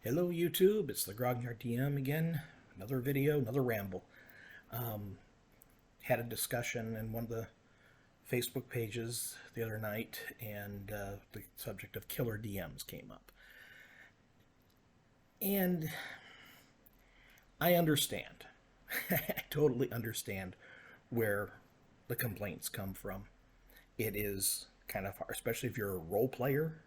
Hello YouTube, it's the Grognard DM again. Another video, another ramble. Had a discussion in one of the Facebook pages the other night, and the subject of killer DMs came up. And I understand. I totally understand where the complaints come from. It is kind of hard, especially if you're a role player.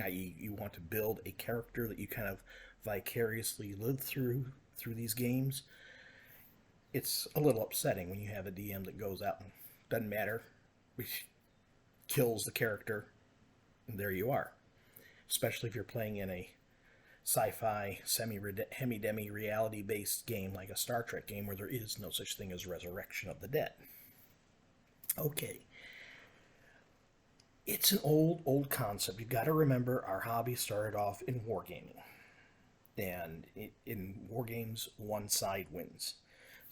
You want to build a character that you kind of vicariously live through these games. It's a little upsetting when you have a DM that goes out and doesn't matter, kills the character, and there you are. Especially if you're playing in a sci-fi, semi-demi reality-based game like a Star Trek game where there is no such thing as resurrection of the dead. Okay, it's an old concept. You've got to remember our hobby started off in wargaming. And in war games, one side wins.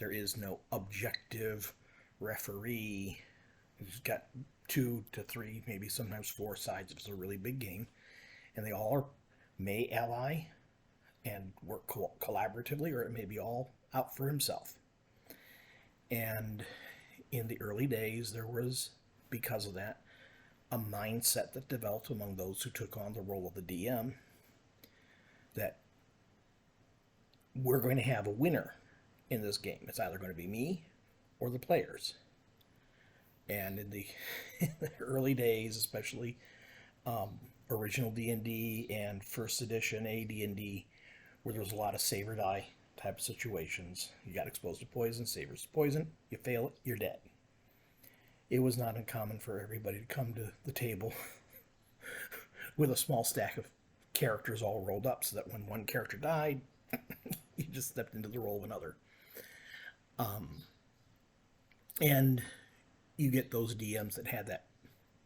There is no objective referee. You've got 2 to 3, maybe sometimes 4 sides if it's a really big game. And they all may ally and work collaboratively, or it may be all out for himself. And in the early days, there was, because of that, a mindset that developed among those who took on the role of the DM that we're going to have a winner in this game. It's either going to be me or the players. And in the, in the early days, especially original D&D and first edition AD&D, where there was a lot of save or die type of situations. You got exposed to poison, savors poison, you fail it, you're dead. It was not uncommon for everybody to come to the table with a small stack of characters all rolled up, so that when one character died, you just stepped into the role of another. And you get those DMs that had that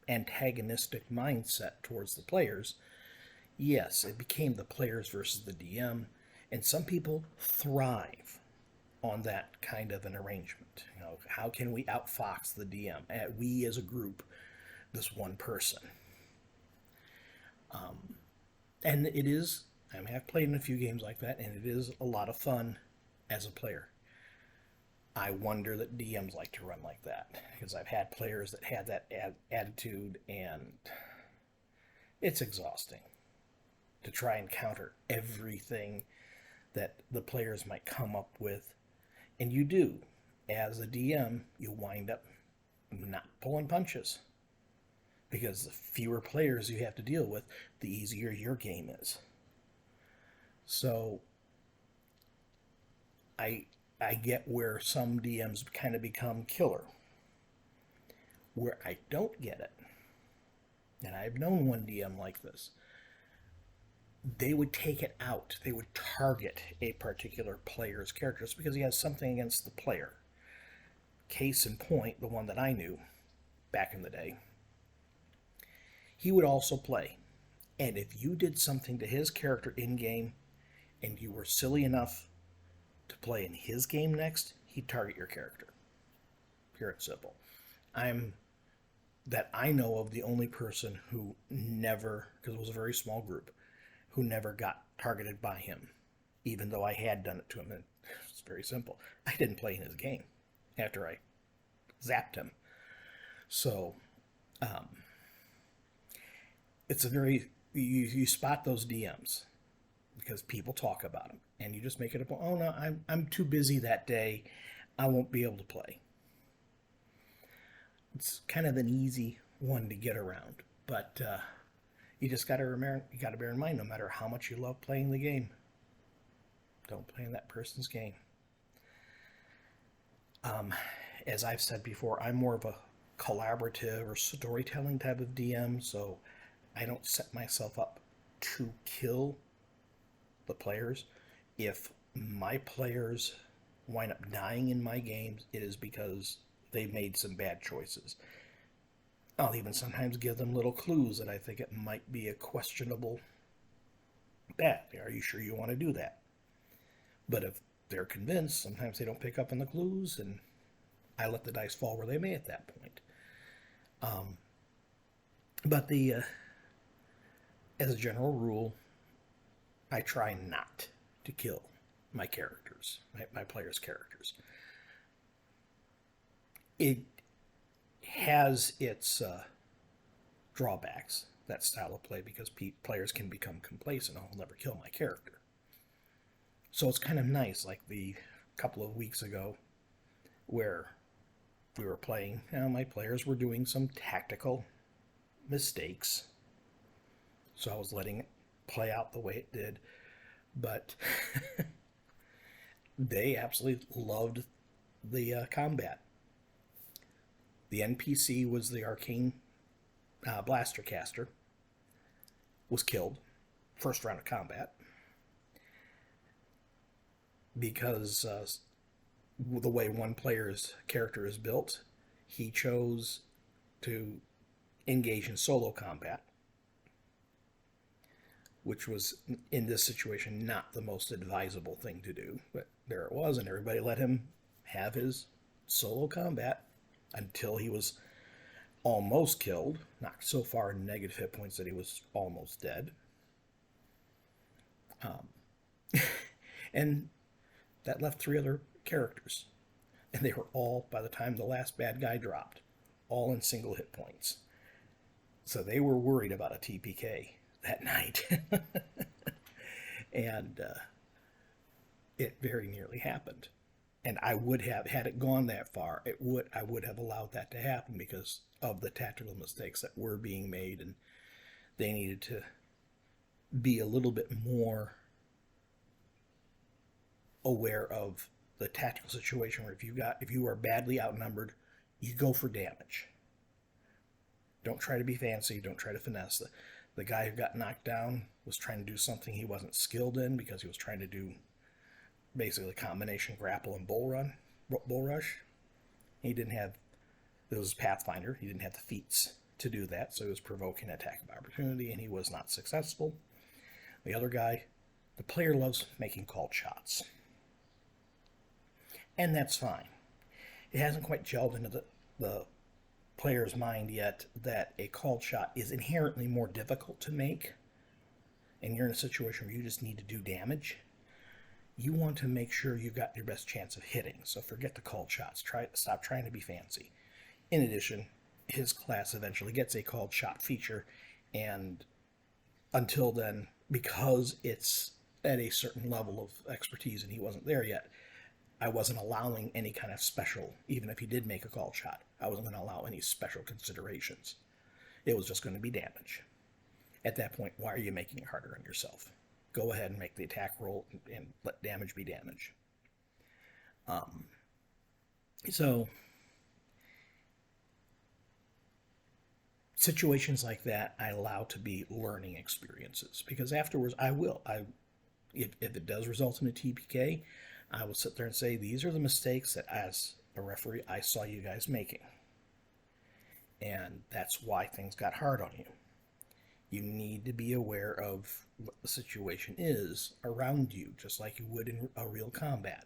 antagonistic mindset towards the players. Yes, it became the players versus the DM, and some people thrive on that kind of an arrangement. You know, how can we outfox the DM? We as a group, this one person. And it is, I mean, I've played in a few games like that, and it is a lot of fun as a player. I wonder that DMs like to run like that, because I've had players that had that attitude, and it's exhausting to try and counter everything that the players might come up with. And you do. As a DM, you wind up not pulling punches. Because the fewer players you have to deal with, the easier your game is. So, I get where some DMs kind of become killer. Where I don't get it, and I've known one DM like this, they would take it out. They would target a particular player's characters because he has something against the player. Case in point, the one that I knew back in the day, he would also play. And if you did something to his character in-game and you were silly enough to play in his game next, he'd target your character. Pure and simple. That I know of, the only person who never, because it was a very small group, who never got targeted by him, even though I had done it to him. And it's very simple. I didn't play in his game after I zapped him. So, it's a very, you spot those DMs because people talk about them, and you just make it a point. Oh no, I'm too busy that day, I won't be able to play. It's kind of an easy one to get around, but you just got to remember, you got to bear in mind, no matter how much you love playing the game, don't play in that person's game. As I've said before, I'm more of a collaborative or storytelling type of DM, so I don't set myself up to kill the players. If my players wind up dying in my games, it is because they made some bad choices. I'll even sometimes give them little clues that I think it might be a questionable bet. Are you sure you want to do that? But if they're convinced, sometimes they don't pick up on the clues, and I let the dice fall where they may at that point. But as a general rule, I try not to kill my characters, my players' characters. It has its drawbacks, that style of play, because players can become complacent. I'll never kill my character. So it's kind of nice, like the couple of weeks ago, where we were playing, my players were doing some tactical mistakes. So I was letting it play out the way it did. But they absolutely loved the combat. The NPC was the arcane blaster caster, was killed first round of combat because the way one player's character is built, he chose to engage in solo combat, which was in this situation not the most advisable thing to do, but there it was, and everybody let him have his solo combat until he was almost killed, knocked so far in negative hit points that he was almost dead. And that left 3 other characters, and they were all, by the time the last bad guy dropped, all in single hit points. So they were worried about a TPK that night. And it very nearly happened. And I would have, had it gone that far, I would have allowed that to happen because of the tactical mistakes that were being made, and they needed to be a little bit more aware of the tactical situation where if you are badly outnumbered, you go for damage. Don't try to be fancy, don't try to finesse. The guy who got knocked down was trying to do something he wasn't skilled in because he was trying to do basically a combination grapple and bull rush. He didn't have, it was Pathfinder, he didn't have the feats to do that, so he was provoking an attack of opportunity and he was not successful. The other guy, the player loves making called shots. And that's fine. It hasn't quite gelled into the player's mind yet that a called shot is inherently more difficult to make, and you're in a situation where you just need to do damage. You want to make sure you've got your best chance of hitting, so forget the called shots. Stop trying to be fancy. In addition, his class eventually gets a called shot feature, and until then, because it's at a certain level of expertise and he wasn't there yet, I wasn't allowing any kind of special, even if he did make a called shot, I wasn't going to allow any special considerations. It was just going to be damage. At that point, why are you making it harder on yourself? Go ahead and make the attack roll and let damage be damage. So situations like that I allow to be learning experiences, because afterwards if it does result in a TPK, I will sit there and say, these are the mistakes that as a referee I saw you guys making, and that's why things got hard on you. You need to be aware of what the situation is around you, just like you would in a real combat.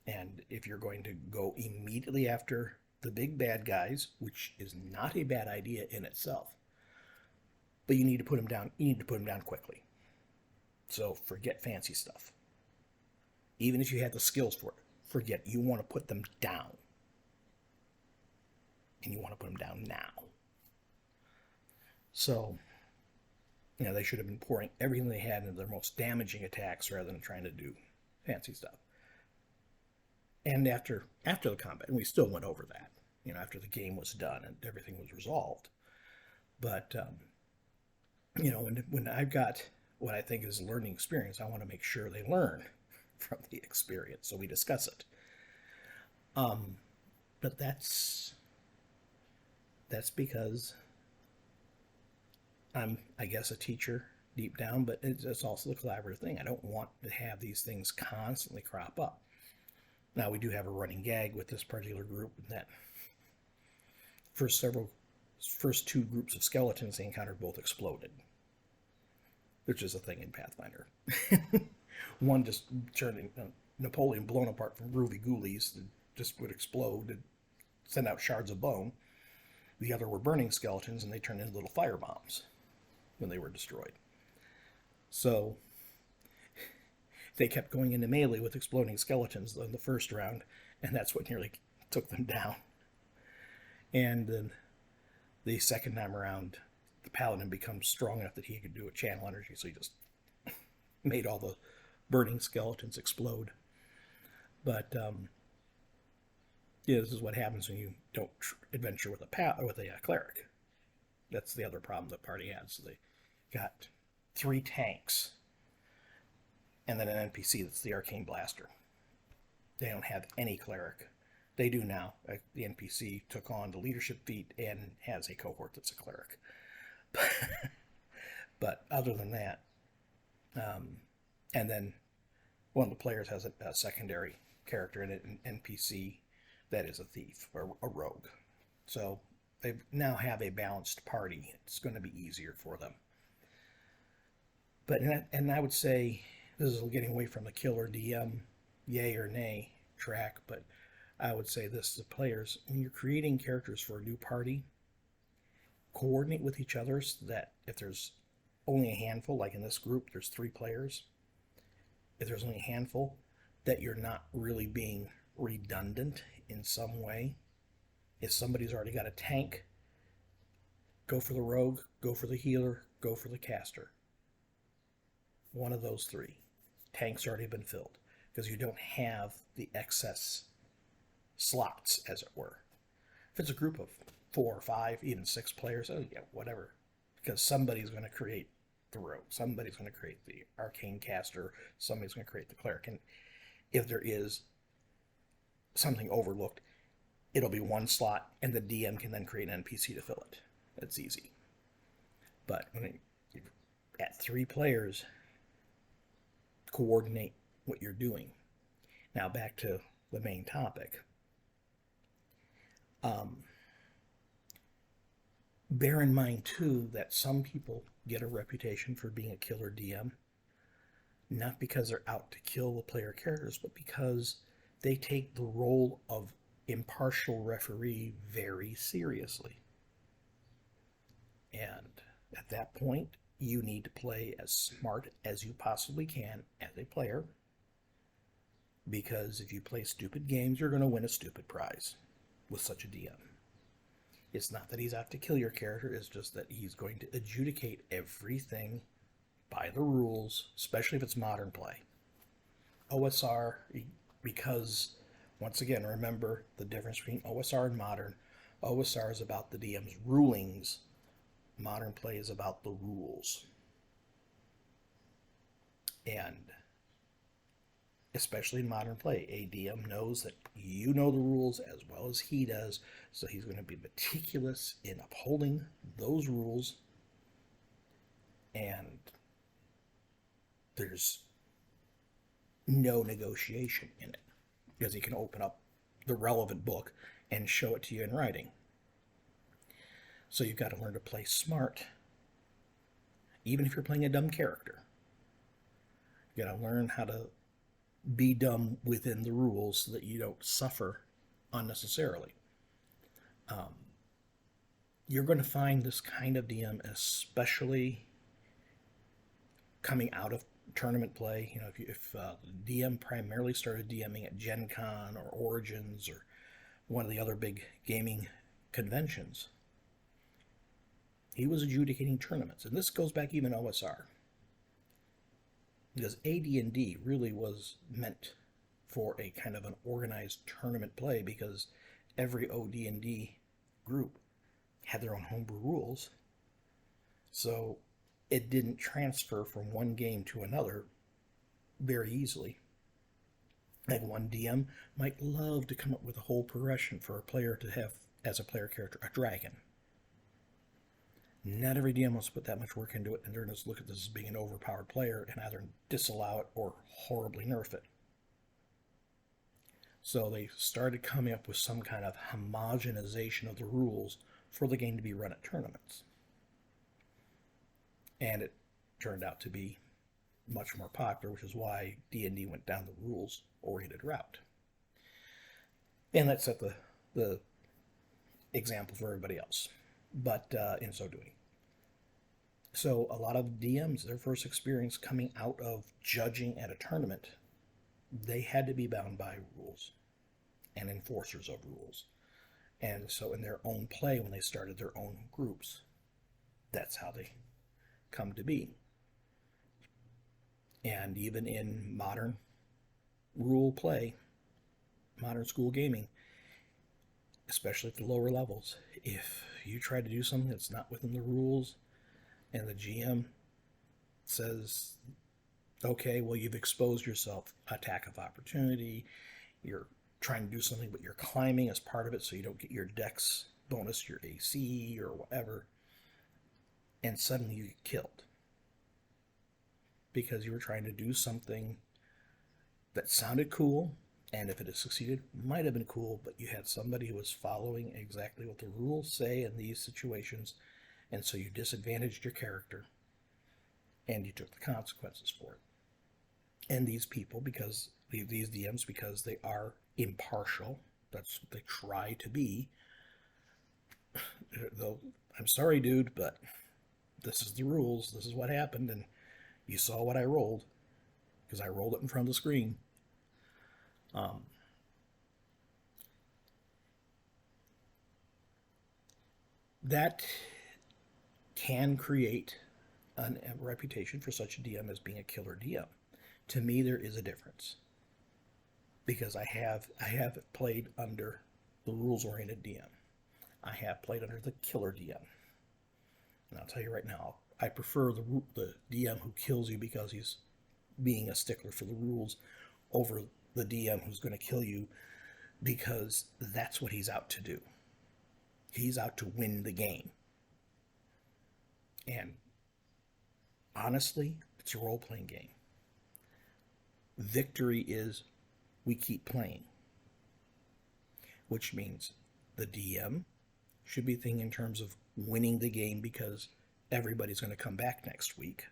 And if you're going to go immediately after the big bad guys, which is not a bad idea in itself, but you need to put them down. You need to put them down quickly. So forget fancy stuff. Even if you had the skills for it, forget. You want to put them down, and you want to put them down now. So, they should have been pouring everything they had into their most damaging attacks rather than trying to do fancy stuff. And after the combat, and we still went over that, after the game was done and everything was resolved. But, when I've got what I think is a learning experience, I want to make sure they learn from the experience, so we discuss it. But that's because I'm, I guess, a teacher deep down, but it's also the collaborative thing. I don't want to have these things constantly crop up. Now, we do have a running gag with this particular group that first 2 groups of skeletons they encountered both exploded, which is a thing in Pathfinder. One just turned Napoleon blown apart from groovy ghoulies that just would explode and send out shards of bone. The other were burning skeletons, and they turned into little fire bombs when they were destroyed. So they kept going into melee with exploding skeletons in the first round, and that's what nearly took them down. And then the second time around, the paladin becomes strong enough that he could do a channel energy, so he just made all the burning skeletons explode. But yeah, this is what happens when you don't adventure with a cleric. That's the other problem the party has. So they got 3 tanks and then an NPC that's the arcane blaster. They don't have any cleric. They do now. The NPC took on the leadership feat and has a cohort that's a cleric. But other than that, and then one of the players has a secondary character in it, an NPC that is a thief or a rogue. So they now have a balanced party. It's going to be easier for them. But and I would say this is getting away from the killer DM, yay or nay track, but I would say this to players: when you're creating characters for a new party, coordinate with each other so that if there's only a handful, like in this group, there's 3 players. If there's only a handful, that you're not really being redundant in some way. If somebody's already got a tank, go for the rogue, go for the healer, go for the caster. One of those 3. Tank's already been filled because you don't have the excess slots, as it were. If it's a group of 4 or 5, even 6 players, oh yeah, whatever. Because somebody's going to create the rogue, somebody's going to create the arcane caster, somebody's going to create the cleric. And if there is something overlooked, it'll be 1 slot, and the DM can then create an NPC to fill it. It's easy. But when you're at 3 players, coordinate what you're doing. Now back to the main topic. Bear in mind, too, that some people get a reputation for being a killer DM, not because they're out to kill the player characters, but because they take the role of impartial referee very seriously. And at that point, you need to play as smart as you possibly can as a player, because if you play stupid games, you're going to win a stupid prize with such a DM. It's not that he's out to kill your character, it's just that he's going to adjudicate everything by the rules, especially if it's modern play. OSR, because, once again, remember the difference between OSR and modern. OSR is about the DM's rulings. Modern play is about the rules. And especially in modern play, a DM knows that you know the rules as well as he does, so he's going to be meticulous in upholding those rules, and there's no negotiation in it, because he can open up the relevant book and show it to you in writing. So you've got to learn to play smart, even if you're playing a dumb character. You got to learn how to be dumb within the rules so that you don't suffer unnecessarily. You're going to find this kind of DM, especially coming out of tournament play. You know, if DM primarily started DMing at Gen Con or Origins or one of the other big gaming conventions, he was adjudicating tournaments. And this goes back even OSR. Because AD&D really was meant for a kind of an organized tournament play, because every OD&D group had their own homebrew rules. So it didn't transfer from one game to another very easily. Like one DM might love to come up with a whole progression for a player to have as a player character a dragon. Not every DM wants to put that much work into it, and they're going to look at this as being an overpowered player and either disallow it or horribly nerf it. So they started coming up with some kind of homogenization of the rules for the game to be run at tournaments. And it turned out to be much more popular, which is why D&D went down the rules-oriented route. And that set the example for everybody else. But in so doing, So a lot of DMs, their first experience coming out of judging at a tournament, they had to be bound by rules and enforcers of rules. And so in their own play, when they started their own groups, that's how they come to be. And even in modern rule play, modern school gaming, especially at the lower levels, if you try to do something that's not within the rules and the GM says, okay, well, you've exposed yourself, attack of opportunity, you're trying to do something, but you're climbing as part of it so you don't get your dex bonus, your AC, or whatever, and suddenly you get killed because you were trying to do something that sounded cool, and if it had succeeded, might have been cool, but you had somebody who was following exactly what the rules say in these situations, and so you disadvantaged your character, and you took the consequences for it. And these people, because these DMs, because they are impartial, that's what they try to be. Though, I'm sorry, dude, but this is the rules. This is what happened, and you saw what I rolled because I rolled it in front of the screen. That can create a reputation for such a DM as being a killer DM. To me, there is a difference because I have played under the rules-oriented DM. I have played under the killer DM, and I'll tell you right now, I prefer the DM who kills you because he's being a stickler for the rules over the DM who's going to kill you because that's what he's out to do. He's out to win the game. And honestly, it's a role-playing game. Victory is we keep playing, which means the DM should be thinking in terms of winning the game because everybody's going to come back next week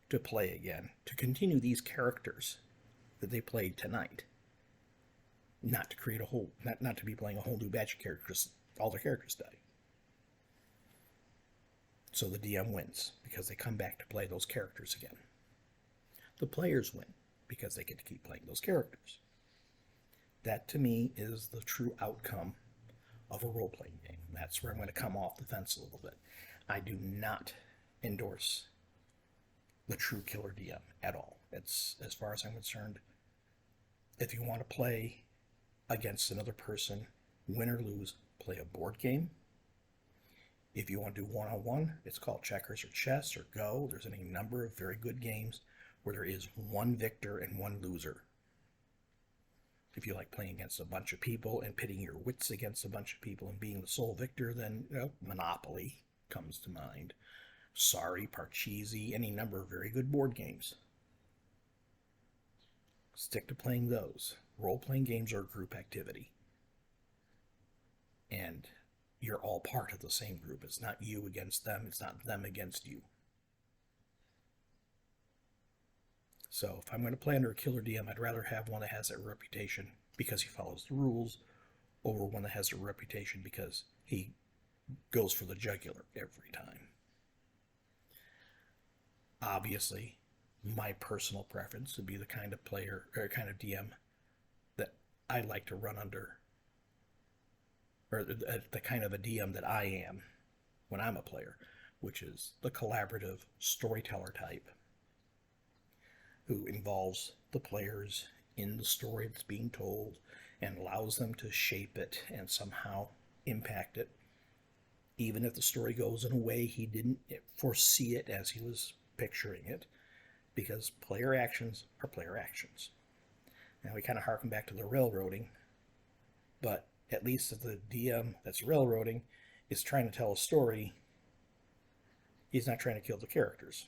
to play again, to continue these characters that they played tonight. Not to create a whole, not to be playing a whole new batch of characters. All their characters die. So the DM wins because they come back to play those characters again. The players win because they get to keep playing those characters. That to me is the true outcome of a role-playing game. That's where I'm going to come off the fence a little bit. I do not endorse the true killer DM at all. It's, as far as I'm concerned, if you want to play against another person, win or lose, play a board game. If you want to do one-on-one, it's called checkers or chess or Go. There's any number of very good games where there is one victor and one loser. If you like playing against a bunch of people and pitting your wits against a bunch of people and being the sole victor, then Monopoly comes to mind. Sorry, Parcheesi, any number of very good board games. Stick to playing those. Role-playing games are a group activity. And you're all part of the same group. It's not you against them. It's not them against you. So if I'm going to play under a killer DM, I'd rather have one that has that reputation because he follows the rules over one that has a reputation because he goes for the jugular every time. Obviously, my personal preference would be the kind of player or kind of DM that I like to run under, or the kind of a DM that I am when I'm a player, which is the collaborative storyteller type, who involves the players in the story that's being told and allows them to shape it and somehow impact it, even if the story goes in a way he didn't foresee it as he was picturing it, because player actions are player actions. Now we kind of harken back to the railroading, but at least if the DM that's railroading is trying to tell a story, he's not trying to kill the characters.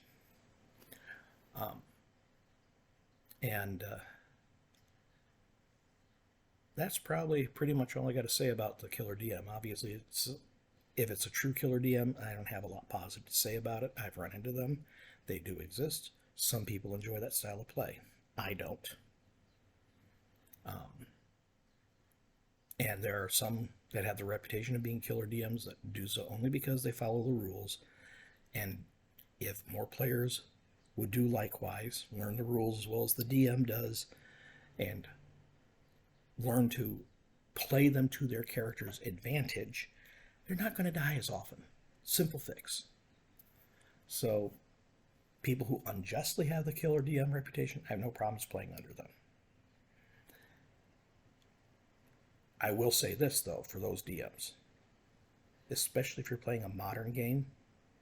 And that's probably pretty much all I got to say about the killer DM. Obviously, if it's a true killer DM, I don't have a lot positive to say about it. I've run into them. They do exist. Some people enjoy that style of play. I don't. And there are some that have the reputation of being killer DMs that do so only because they follow the rules. And if more players would do likewise, learn the rules as well as the DM does, and learn to play them to their character's advantage, they're not going to die as often. Simple fix. So, people who unjustly have the killer DM reputation, I have no problems playing under them. I will say this, though, for those DMs, especially if you're playing a modern game,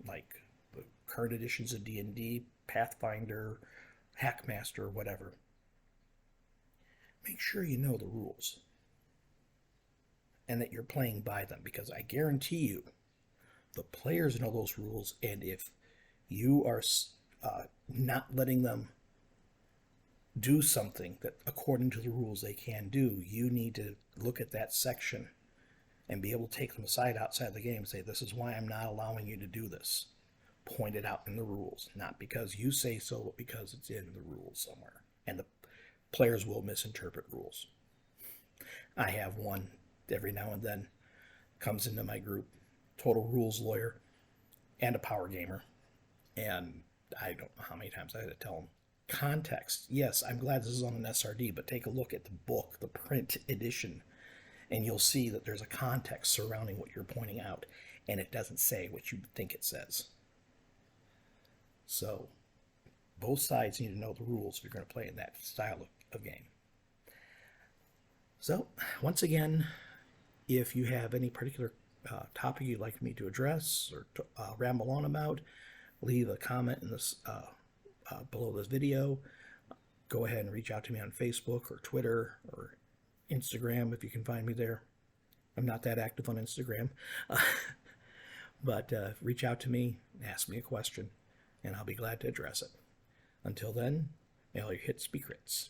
like the current editions of D&D, Pathfinder, Hackmaster, whatever, make sure you know the rules and that you're playing by them, because I guarantee you the players know those rules, and if you are not letting them do something that according to the rules they can do, you need to look at that section and be able to take them aside outside the game and say, this is why I'm not allowing you to do this. Point it out in the rules, not because you say so, but because it's in the rules somewhere. And the players will misinterpret rules. I have one every now and then comes into my group, total rules lawyer and a power gamer, and I don't know how many times I had to tell them, context, yes, I'm glad this is on an SRD, but take a look at the book, the print edition, and you'll see that there's a context surrounding what you're pointing out, and it doesn't say what you think it says. So both sides need to know the rules if you're going to play in that style of game. So once again, if you have any particular topic you'd like me to address or ramble on about, leave a comment in this below this video. Go ahead and reach out to me on Facebook or Twitter or Instagram if you can find me there. I'm not that active on Instagram. But reach out to me, ask me a question, and I'll be glad to address it. Until then, may all your hits be crits.